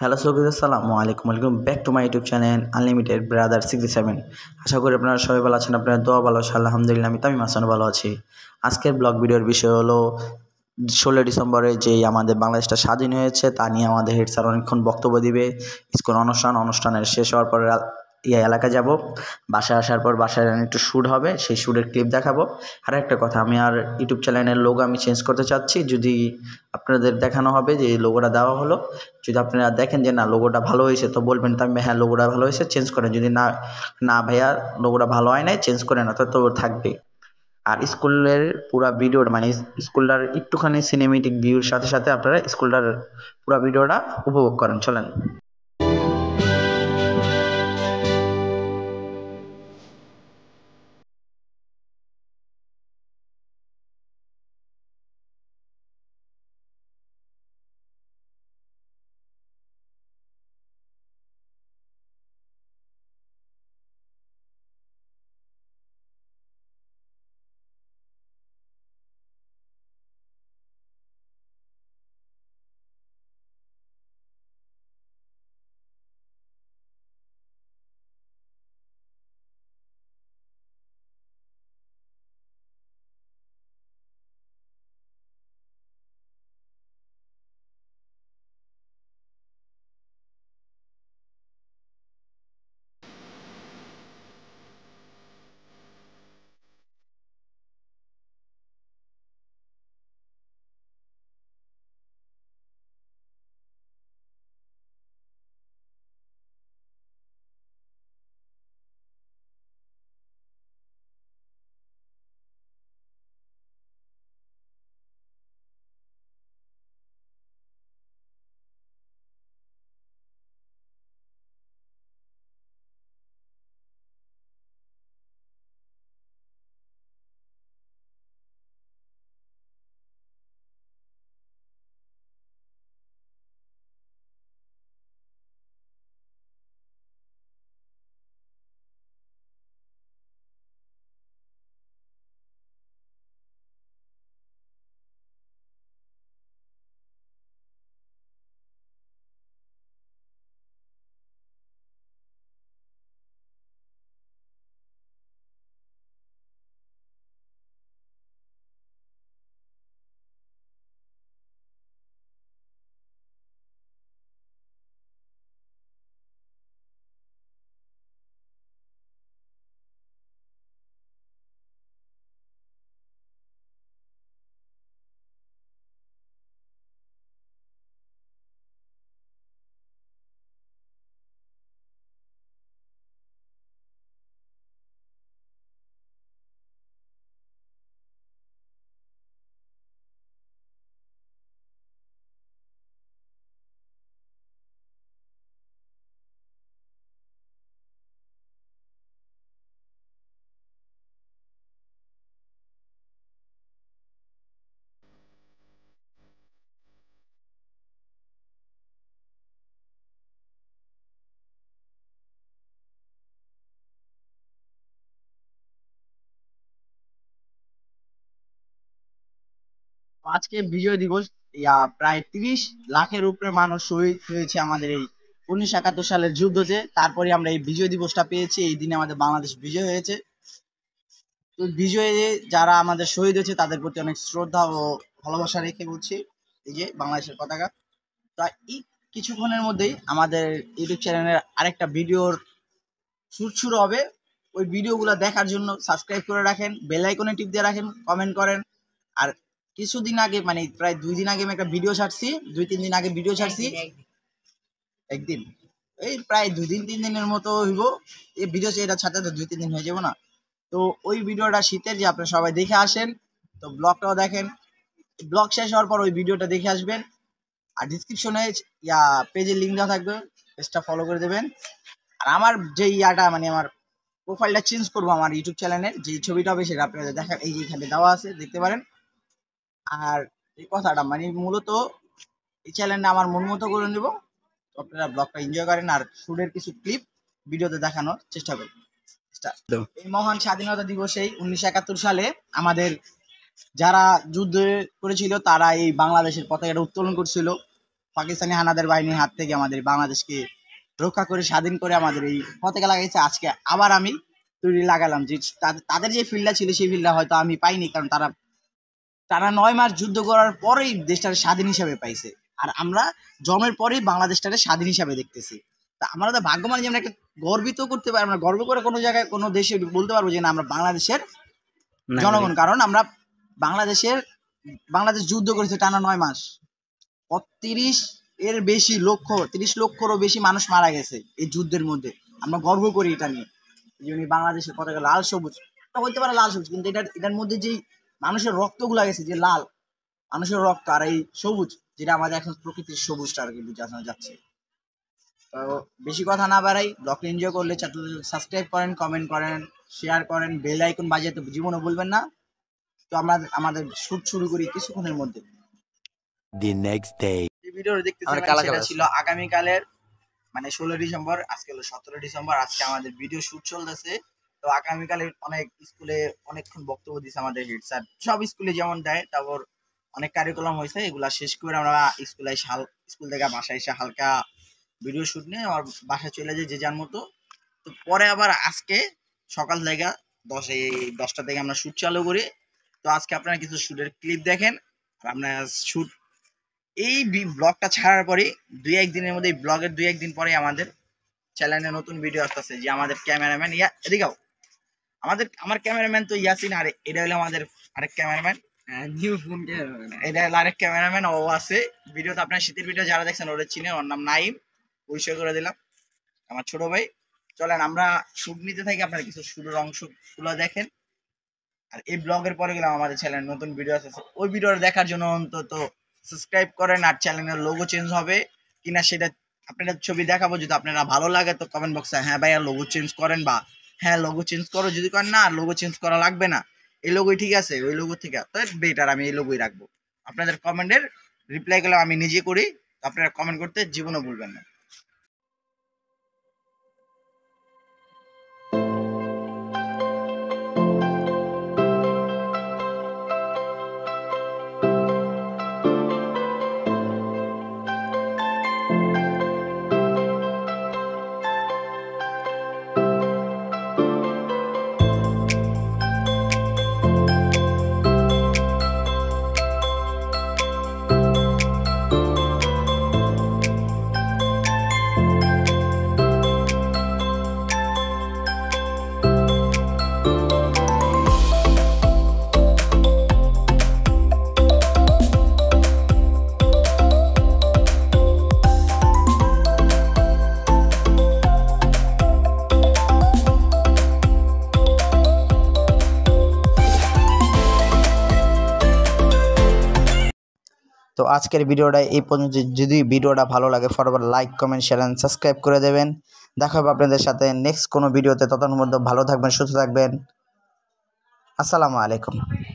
Hello সৌগির, আসসালামু আলাইকুম। Welcome back to my YouTube channel unlimited brother 67। আশা করি আপনারা সবাই ভালো আছেন। আপনার দোয়া ভালো আছে, আলহামদুলিল্লাহ। আমি তামিম হাসান ভালো আছি। আজকের ব্লগ ভিডিওর বিষয় হলো 16 ডিসেম্বরে যেই আমাদের বাংলাদেশটা স্বাধীন হয়েছে তা নিয়ে আমাদের হেড স্যার অনেকক্ষণ বক্তব্য দিবে। স্কুল অনুষ্ঠানের শেষ হওয়ার পরে এলাকা যাব, বাসায় আসার পর বাসায় একটু শ্যুট হবে, সেই শ্যুটের ক্লিপ দেখাবো। আর একটা কথা, আমি আর ইউটিউব চ্যানেলের লোগো আমি চেঞ্জ করতে চাচ্ছি। যদি আপনাদের দেখানো হবে যে এই লোগোটা দেওয়া হলো, যদি আপনারা দেখেন যে না লোগোটা ভালো হয়েছে তো বলবেন, তো আমি হ্যাঁ লোগোটা ভালো হয়েছে চেঞ্জ করেন। যদি না না ভাইয়া লোগোটা ভালো হয় নাই চেঞ্জ করে না, তো থাকবে। আর স্কুলের পুরা ভিডিওর মানে স্কুলটার একটুখানি সিনেমেটিক ভিউর সাথে সাথে আপনারা স্কুলটার পুরা ভিডিওটা উপভোগ করেন। চলেন। আজকে বিজয় দিবস। প্রায় 30 লাখের উপরে মানুষ শহীদ হয়েছে আমাদের এই 1971 সালের যুদ্ধতে। তারপরে আমরা এই বিজয় দিবসটা পেয়েছি, এই দিনে আমাদের বাংলাদেশ বিজয় হয়েছে। তো বিজয়ে যারা আমাদের শহীদ হয়েছে তাদের প্রতি অনেক শ্রদ্ধা ও ভালোবাসা রেখে বলছি এই যে বাংলাদেশের পতাকা। তো এই কিছুক্ষণের মধ্যেই আমাদের ইউটিউব চ্যানেলের আরেকটা ভিডিওর শুট শুরু হবে। ওই ভিডিওগুলো দেখার জন্য সাবস্ক্রাইব করে রাখেন, বেল আইকনে টিপ দিয়ে রাখেন, কমেন্ট করেন। আর কিছুদিন আগে মানে প্রায় 2 দিন আগে আমি একটা ভিডিও ছাড়ছি, 2-3 দিন আগে ভিডিও ছাড়ছি। একদিন এই প্রায় 2-3 দিনের মতো হইব এই ভিডিও, এটা ছাড়তে তো 2-3 দিন হয়ে যাবো না। তো ওই ভিডিওটা শীতের, যে আপনারা সবাই দেখে আসেন। তো ব্লগটাও দেখেন, ব্লগ শেষ হওয়ার পর ওই ভিডিওটা দেখে আসবেন। আর ডিসক্রিপশনে পেজের লিঙ্ক দেওয়া থাকবে, পেজটা ফলো করে দেবেন। আর আমার যে মানে আমার প্রোফাইলটা চেঞ্জ করবো, আমার ইউটিউব চ্যানেলের যে ছবিটা হবে সেটা আপনাদের দেখা, এই যে এখানে দেওয়া আছে দেখতে পারেন। আর এই কথাটা মানে মূলত এই চ্যানেলটা আমার মন মতো করে নেব। তো আপনারা ব্লগটা এনজয় করেন আর শুটের কিছু ক্লিপ ভিডিওতে দেখানোর চেষ্টা করেন। এই মহান স্বাধীনতা দিবসেই 1971 সালে আমাদের যারা যুদ্ধ করেছিল তারা এই বাংলাদেশের পতাকাটা উত্তোলন করছিল। পাকিস্তানি হানাদার বাহিনীর হাত থেকে আমাদের বাংলাদেশকে রক্ষা করে স্বাধীন করে আমাদের এই পতাকা লাগাইছে। আজকে আবার আমি তৈরি লাগালাম যে তাদের যে ফিল্ডটা ছিল সেই ফিল্ডটা হয়তো আমি পাইনি, কারণ তারা 9 মাস যুদ্ধ করার পরেই দেশটাকে স্বাধীন হিসাবে পাইছে, আর আমরা জন্মের পরেই বাংলাদেশটাকে স্বাধীন হিসাবে দেখতেছি। তা আমরা তো ভাগ্যবান যে আমরা একটা গর্বিত করতে পারি, আমরা গর্ব করে কোনো জায়গায় কোনো দেশে বলতে পারবো যে না আমরা বাংলাদেশের জনগণ, কারণ আমরা বাংলাদেশ যুদ্ধ করেছে টানা 9 মাস। 30 লক্ষরও বেশি মানুষ মারা গেছে এই যুদ্ধের মধ্যে। আমরা গর্ব করি এটা নিয়ে, যেমনি বাংলাদেশের পতাকা লাল সবুজ হইতে পারে, লাল সবুজ, কিন্তু এটার মধ্যে যেই মানুষের রক্তগুলা গেছে, যে লাল মানুষের রক্ত, আর এই সবুজ যেটা আমাদের এখন প্রকৃতির সবুজটা আর কি বোঝানো যাচ্ছে। তো বেশি কথা না বাড়াই, ব্লগটা এনজয় করলে চ্যানেলটা সাবস্ক্রাইব করেন, কমেন্ট করেন, শেয়ার করেন, বেল আইকন বাজাতে জীবনও বলবেন না। তো আমরা আমাদের শুট শুরু করি কিছুক্ষণের মধ্যে। The next day. এই ভিডিওটা দেখতেছেন সেটা ছিল আগামীকালের, মানে 16 ডিসেম্বর, আজকে হলো 17 ডিসেম্বর। আজকে আমাদের ভিডিও শুট চলতেছে। তো আগামীকালে অনেক স্কুলে অনেকক্ষণ বক্তব্য দিচ্ছে আমাদের হেড স্যার, সব স্কুলে যেমন দেয়, তারপর অনেক কারিকুলাম হয়েছে, এগুলা শেষ করে আমরা স্কুল থেকে বাসায় এসে হালকা ভিডিও শুট নিয়ে আমার বাসায় চলে যাই যে যার মতো। তো পরে আবার আজকে সকাল থেকে 10টা থেকে আমরা শুট চালু করি। তো আজকে আপনারা কিছু শুটের ক্লিপ দেখেন, আর আপনারা শুট এই ব্লগটা ছাড়ার পরে 2-1 দিনের মধ্যে, এই ব্লগের 2-1 দিন পরে আমাদের চ্যানেলে নতুন ভিডিও আসতেছে। যে আমাদের ক্যামেরাম্যান এদিকেও আমার ক্যামেরাম্যান তো ইয়াসিন, আর এটা হলো আমাদের আরেক ক্যামেরাম্যান, নিউ ফোন ক্যামেরাম্যান, এটা হলো আরেক ক্যামেরাম্যান, ও আছে ভিডিওতে। আপনার শীতের ভিডিও যারা দেখছেন ওরা চিনে, ওর নাম নাইম, পরিচয় করে দিলাম, আমার ছোট ভাই। চলেন আমরা শুট নিতে থাকি, আপনারা কিছু শুটের অংশগুলো দেখেন। আর এই ব্লগের পরে গেলাম আমাদের চ্যানেলে নতুন ভিডিও আছে, ওই ভিডিওটা দেখার জন্য অন্তত সাবস্ক্রাইব করেন। আর চ্যানেলের লোগো চেঞ্জ হবে কিনা সেটা আপনাদের ছবি দেখাবো, যদি আপনারা ভালো লাগে তো কমেন্ট বক্সে হ্যাঁ ভাইয়া লোগো চেঞ্জ করেন, বা হ্যাঁ লোগো চেঞ্জ করো, যদি করেন না লোগো চেঞ্জ করা লাগবে না, এই লোগোই ঠিক আছে, ওই লোগো থেকে তো বেটার, আমি এই লোগোই রাখবো। আপনাদের কমেন্টের রিপ্লাই গুলো আমি নিজে করি, আপনারা কমেন্ট করতে জীবনও ভুলবেন না। তো আজকের ভিডিওটা এই পর্যন্ত। যদি ভিডিওটা ভালো লাগে forward like, comment, share and subscribe করে দেবেন। দেখা হবে আপনাদের সাথে নেক্সট কোনো ভিডিওতে। ততক্ষণ পর্যন্ত ভালো থাকবেন, সুস্থ থাকবেন। আসসালামু আলাইকুম।